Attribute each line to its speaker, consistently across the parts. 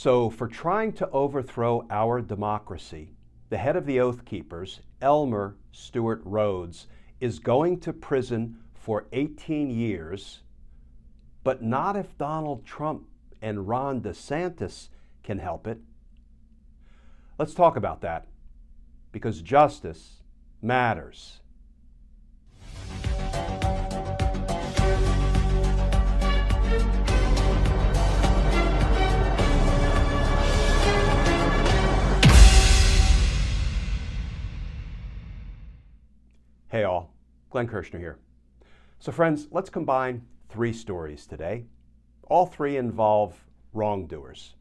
Speaker 1: So, for trying to overthrow our democracy, the head of the Oath Keepers, Elmer Stewart Rhodes, is going to prison for 18 years, but not if Donald Trump and Ron DeSantis can help it. Let's talk about that, because justice matters. Hey all, Glenn Kirshner here. So friends, let's combine three stories today. All three involve wrongdoers.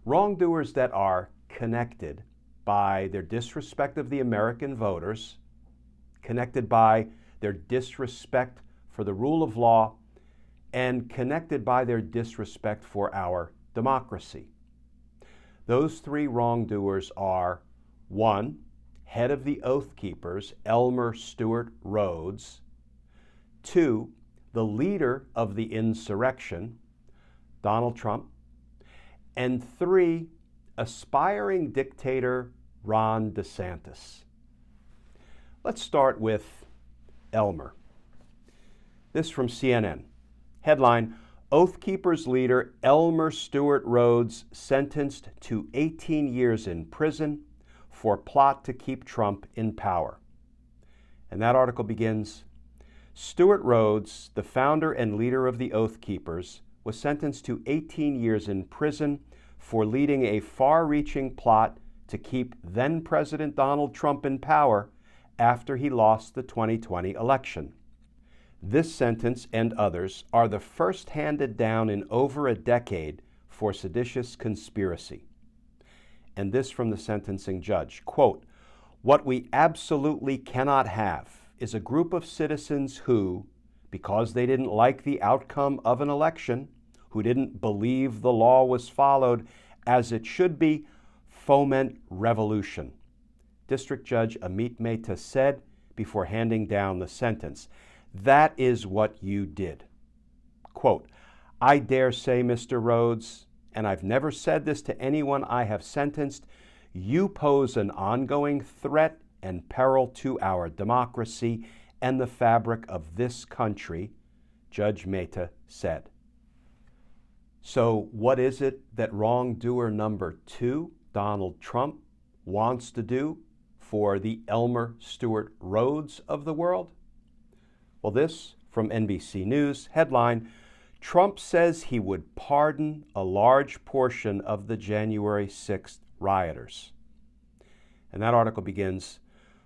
Speaker 1: Wrongdoers that are connected by their disrespect of the American voters, connected by their disrespect for the rule of law, and connected by their disrespect for our democracy. Those three wrongdoers are: one, head of the Oath Keepers, Elmer Stewart Rhodes; two, the leader of the insurrection, Donald Trump; and three, aspiring dictator Ron DeSantis. Let's start with Elmer. This from CNN. Headline: Oath Keepers leader Elmer Stewart Rhodes sentenced to 18 years in prison for plot to keep Trump in power. And that article begins: Stewart Rhodes, the founder and leader of the Oath Keepers, was sentenced to 18 years in prison for leading a far-reaching plot to keep then-President Donald Trump in power after he lost the 2020 election. This sentence and others are the first handed down in over a decade for seditious conspiracy. And this from the sentencing judge, quote, "What we absolutely cannot have is a group of citizens who, because they didn't like the outcome of an election, who didn't believe the law was followed as it should be, foment revolution," District Judge Mehta said before handing down the sentence. "That is what you did." Quote, "I dare say, Mr. Rhodes, and I've never said this to anyone I have sentenced, you pose an ongoing threat and peril to our democracy and the fabric of this country," Judge Mehta said. So what is it that wrongdoer number two, Donald Trump, wants to do for the Elmer Stewart Rhodes of the world? Well, this from NBC News, headline: Trump says he would pardon a large portion of the January 6th rioters. And that article begins: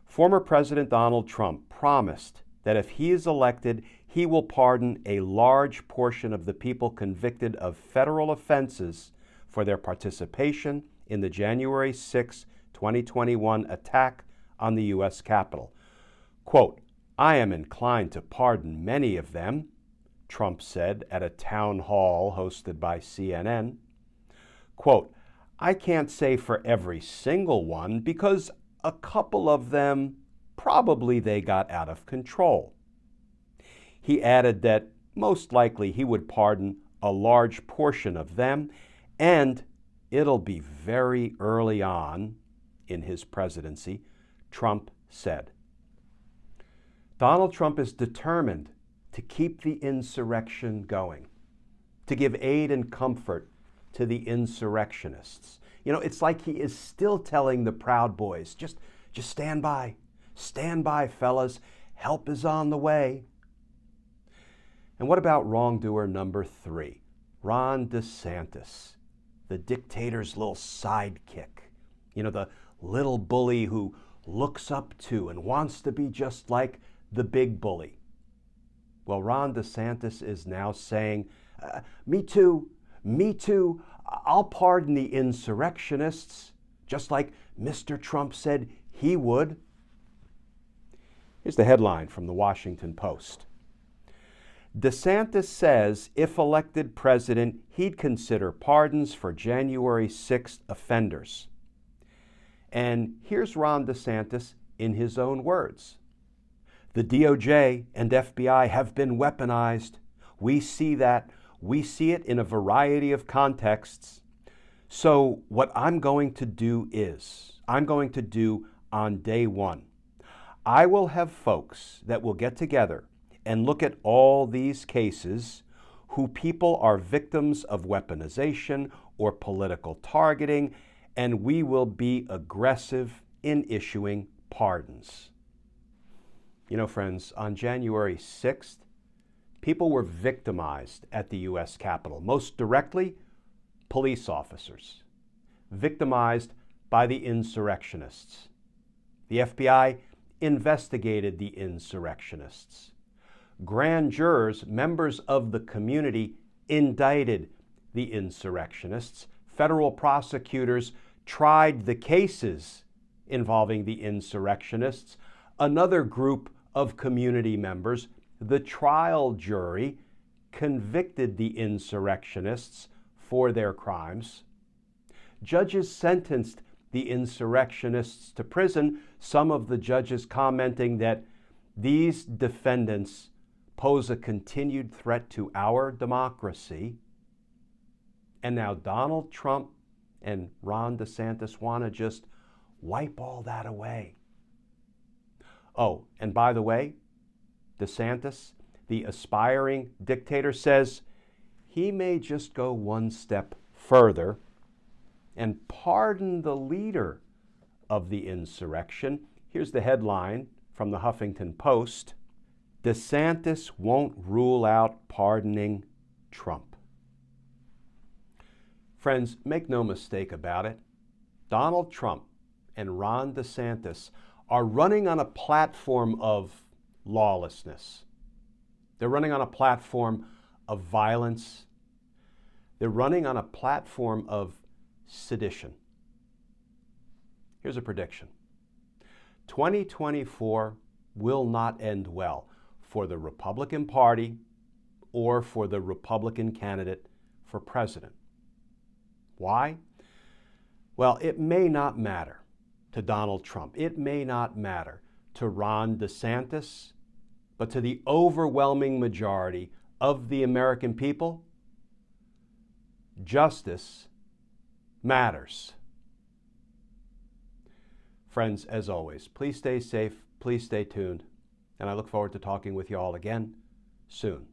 Speaker 1: Former President Donald Trump promised that if he is elected, he will pardon a large portion of the people convicted of federal offenses for their participation in the January 6, 2021 attack on the U.S. Capitol. Quote, "I am inclined to pardon many of them," Trump said at a town hall hosted by CNN. Quote, "I can't say for every single one because a couple of them, probably they got out of control." He added that most likely he would pardon a large portion of them, and it'll be very early on in his presidency, Trump said. Donald Trump is determined to keep the insurrection going, to give aid and comfort to the insurrectionists. You know, it's like he is still telling the Proud Boys, just stand by, fellas, help is on the way. And what about wrongdoer number three, Ron DeSantis, the dictator's little sidekick, you know, the little bully who looks up to and wants to be just like the big bully? Well, Ron DeSantis is now saying, me too, I'll pardon the insurrectionists, just like Mr. Trump said he would. Here's the headline from the Washington Post. DeSantis says if elected president, he'd consider pardons for January 6th offenders. And here's Ron DeSantis in his own words. The DOJ and FBI have been weaponized. We see that. We see it in a variety of contexts. So what I'm going to do on day one, I will have folks that will get together and look at all these cases who people are victims of weaponization or political targeting, and we will be aggressive in issuing pardons. You know, friends, on January 6th, people were victimized at the U.S. Capitol. Most directly, police officers, victimized by the insurrectionists. The FBI investigated the insurrectionists. Grand jurors, members of the community, indicted the insurrectionists. Federal prosecutors tried the cases involving the insurrectionists. Another group of community members, the trial jury, convicted the insurrectionists for their crimes. Judges sentenced the insurrectionists to prison, some of the judges commenting that these defendants pose a continued threat to our democracy. And now Donald Trump and Ron DeSantis want to just wipe all that away. Oh, and by the way, DeSantis, the aspiring dictator, says he may just go one step further and pardon the leader of the insurrection. Here's the headline from the Huffington Post: DeSantis won't rule out pardoning Trump. Friends, make no mistake about it. Donald Trump and Ron DeSantis are running on a platform of lawlessness. They're running on a platform of violence. They're running on a platform of sedition. Here's a prediction. 2024 will not end well for the Republican Party or for the Republican candidate for president. Why? Well, it may not matter to Donald Trump. It may not matter to Ron DeSantis, but to the overwhelming majority of the American people, justice matters. Friends, as always, please stay safe, please stay tuned, and I look forward to talking with you all again soon.